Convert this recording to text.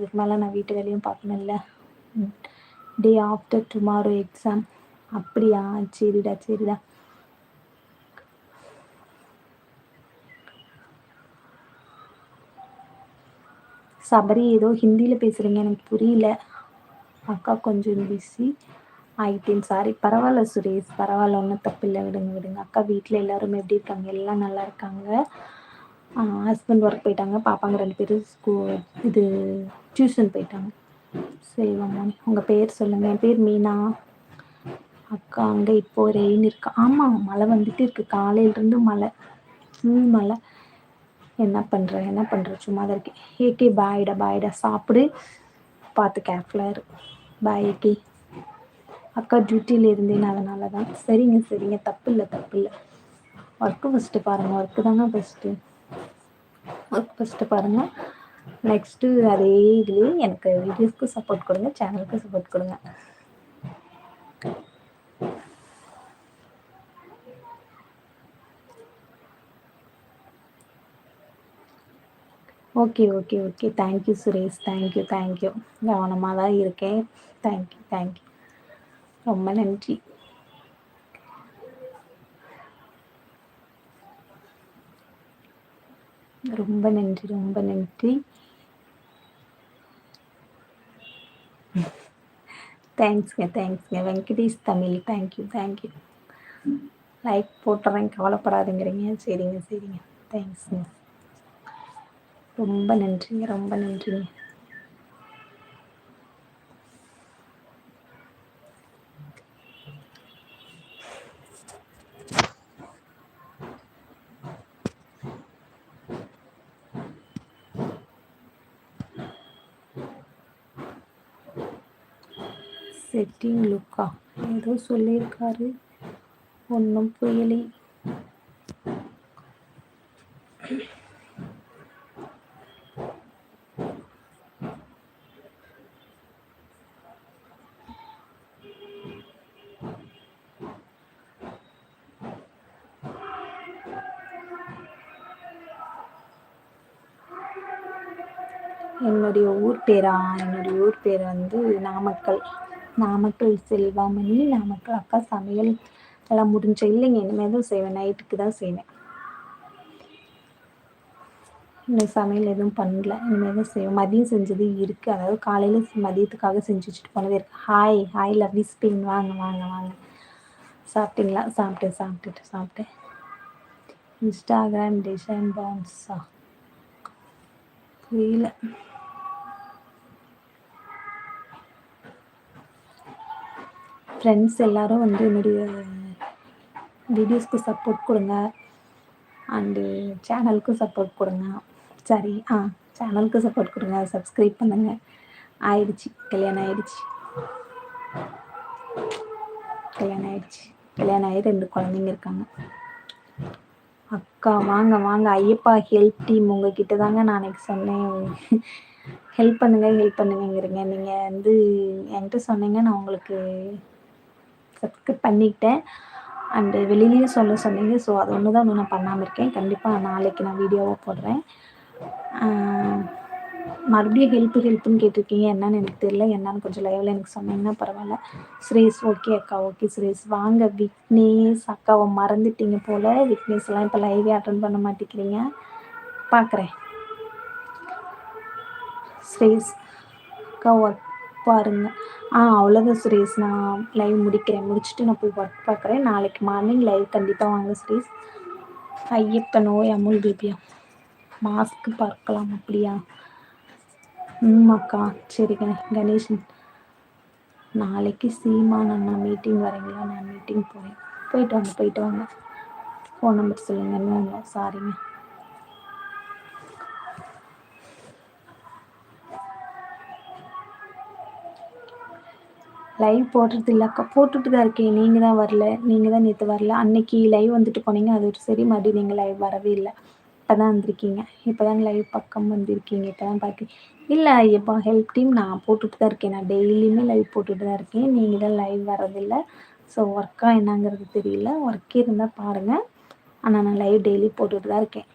இதுக்கு மேலே நான் வீட்டு வேலையும் பார்க்கணும்ல. Day after tomorrow exam. அப்படியா? சரிடா சரிடா. சபரி ஏதோ ஹிந்தியில் பேசுகிறீங்க, எனக்கு புரியல. அக்கா கொஞ்சம் பிஸி ஆயிட்டேன், சாரி. பரவாயில்ல சுரேஷ், பரவாயில்ல, ஒன்றும் தப்பில்லை, விடுங்க விடுங்க. அக்கா வீட்டில் எல்லாரும் எப்படி இருக்காங்க? எல்லாம் நல்லா இருக்காங்க. ஹஸ்பண்ட் ஒர்க் போயிட்டாங்க, பாப்பாங்க 2 பேரும் இது டியூஷன் போயிட்டாங்க. செல்வமணி, உங்கள் பேர் சொல்லுங்கள். என் பேர் மீனா. அக்கா அங்கே இப்போ ரெயின் இருக்கா? ஆமாம், மழை வந்துட்டு இருக்கு, காலையிலேருந்து மழை, ஃபுல் மழை. என்ன பண்ணுற சும்மா தான் இருக்கேன். ஏகே பாய்டா, சாப்பிடு, பார்த்து கேர்ஃபுல்லாக இரு. பாய் ஏகே. அக்கா டியூட்டியில் இருந்தேன், அதனால தான். சரிங்க, தப்பு இல்லை. ஒர்க்கு ஃபஸ்ட்டு பாருங்கள், ஒர்க்கு தாங்க ஃபஸ்ட்டு. ஒர்க் ஃபஸ்ட்டு பாருங்கள், நெக்ஸ்ட்டு அதே இதுலேயே எனக்கு வீடியோஸ்க்கு சப்போர்ட் கொடுங்க, சேனலுக்கு சப்போர்ட் கொடுங்க. ஓகே. Thank you Suresh, thank you. கவனமாக தான் இருக்கேன். தேங்க்யூ. ரொம்ப நன்றி. ரொம்ப நன்றி. தேங்க்ஸ்ங்க. வெங்கடேஷ் தமிழ், தேங்க்யூ. லைக் போட்டுறேன், கவலைப்படாதுங்கிறீங்க. சரிங்க. தேங்க்ஸ்ங்க. ரொம்ப நன்றிங்க. செட்டிங் லுக்கா ஏதோ சொல்லியிருக்காரு, ஒன்றும் புரியலை. என்னுடைய ஊர் பேர் வந்து நாமக்கல் செல்வாமணி. நாமக்கல். அக்கா சமையல் எல்லாம் முடிஞ்ச? இல்லைங்க, இனிமேல் தான் செய்வேன், நைட்டுக்கு தான் செய்வேன். இன்னும் சமையல் எதுவும் பண்ணல, இனிமேல் தான் செய்வேன். மதியம் செஞ்சது இருக்குது, அதாவது காலையில் மதியத்துக்காக செஞ்சு வச்சுட்டு போனதே இருக்குது. ஹாய் லவ்லி ஸ்பின், வாங்க. சாப்பிட்டீங்களா? சாப்பிட்டேன். இன்ஸ்டாகிராம் டிசைன் பவுன்ஸா? புரியல. ஃப்ரெண்ட்ஸ் எல்லோரும் வந்து என்னுடைய வீடியோஸ்க்கு சப்போர்ட் கொடுங்க, அண்டு சேனலுக்கு சப்போர்ட் கொடுங்க. சேனலுக்கு சப்போர்ட் கொடுங்க, சப்ஸ்கிரைப் பண்ணுங்கள். கல்யாணம் ஆயிடுச்சு. கல்யாணம் ஆகி 2 குழந்தைங்க இருக்காங்க. அக்கா வாங்க. ஐயப்பா ஹெல்ப் டீம் உங்ககிட்ட தாங்க நான் அன்றைக்கி சொன்னேன், ஹெல்ப் பண்ணுங்கிறீங்க. நீங்கள் வந்து என்கிட்ட சொன்னீங்க, நான் உங்களுக்கு சப்ஸ்கிரைப் பண்ணிக்கிட்டேன். அண்டு வெளியிலையும் சொன்னீங்க. ஸோ அது ஒன்று தான் நான் பண்ணாமல் இருக்கேன். கண்டிப்பாக நாளைக்கு நான் வீடியோவை போடுறேன். மறுபடியும் ஹெல்ப்புன்னு கேட்டிருக்கீங்க, என்னன்னு எனக்கு தெரியல. என்னன்னு கொஞ்சம் லைவில் எனக்கு சொன்னீங்கன்னா பரவாயில்ல. சுரேஷ், ஓகே அக்கா, ஓகே சுரேஷ். வாங்க விக்னேஷ், அக்காவை மறந்துட்டீங்க போல். விக்னேஷ்லாம் இப்போ லைவே அட்டன் பண்ண மாட்டேங்கிறீங்க, பார்க்குறேன். சுரேஷ் அக்கா ஒர்க் பாருங்க. அவ்வளோதான் சுரேஷ், நான் லைவ் முடிச்சுட்டு நான் போய் ஒர்க் பார்க்குறேன். நாளைக்கு மார்னிங் லைவ் கண்டிப்பாக வாங்க சுரேஷ். ஐயப்ப நோய் அமுல் பேபியா? மாஸ்க்கு பார்க்கலாம், அப்படியா? அக்கா சரிங்க. கணேஷன், நாளைக்கு சீமான் அண்ணா மீட்டிங் வரீங்களா? நான் மீட்டிங் போயிட்டு வாங்க. ஃபோன் நம்பர் சொல்லுங்கள். இன்னும் சாரிங்க. லைவ் போடுறது இல்லைக்கா, போட்டுட்டு தான் இருக்கேன். நீங்கள் தான் வரல, நீங்கள் தான் நேற்று வரல. அன்னைக்கு லைவ் வந்துட்டு போனீங்க, அது ஒரு சரி. மறுபடியும் நீங்கள் லைவ் வரவே இல்லை. இப்போ தான் வந்திருக்கீங்க, இப்போ தான் லைவ் பக்கம் வந்திருக்கீங்க, இப்போ தான் பார்க்க. இல்லை ஐயப்பா ஹெல்ப் டீம் நான் போட்டுட்டு தான் இருக்கேன். நான் டெய்லியுமே லைவ் போட்டுட்டு தான் இருக்கேன். நீங்கள் தான் லைவ் வரதில்லை. ஸோ ஒர்க்காக என்னங்கிறது தெரியல. ஒர்க் இருந்தால் பாருங்கள், ஆனால் நான் லைவ் டெய்லி போட்டுட்டு தான் இருக்கேன்.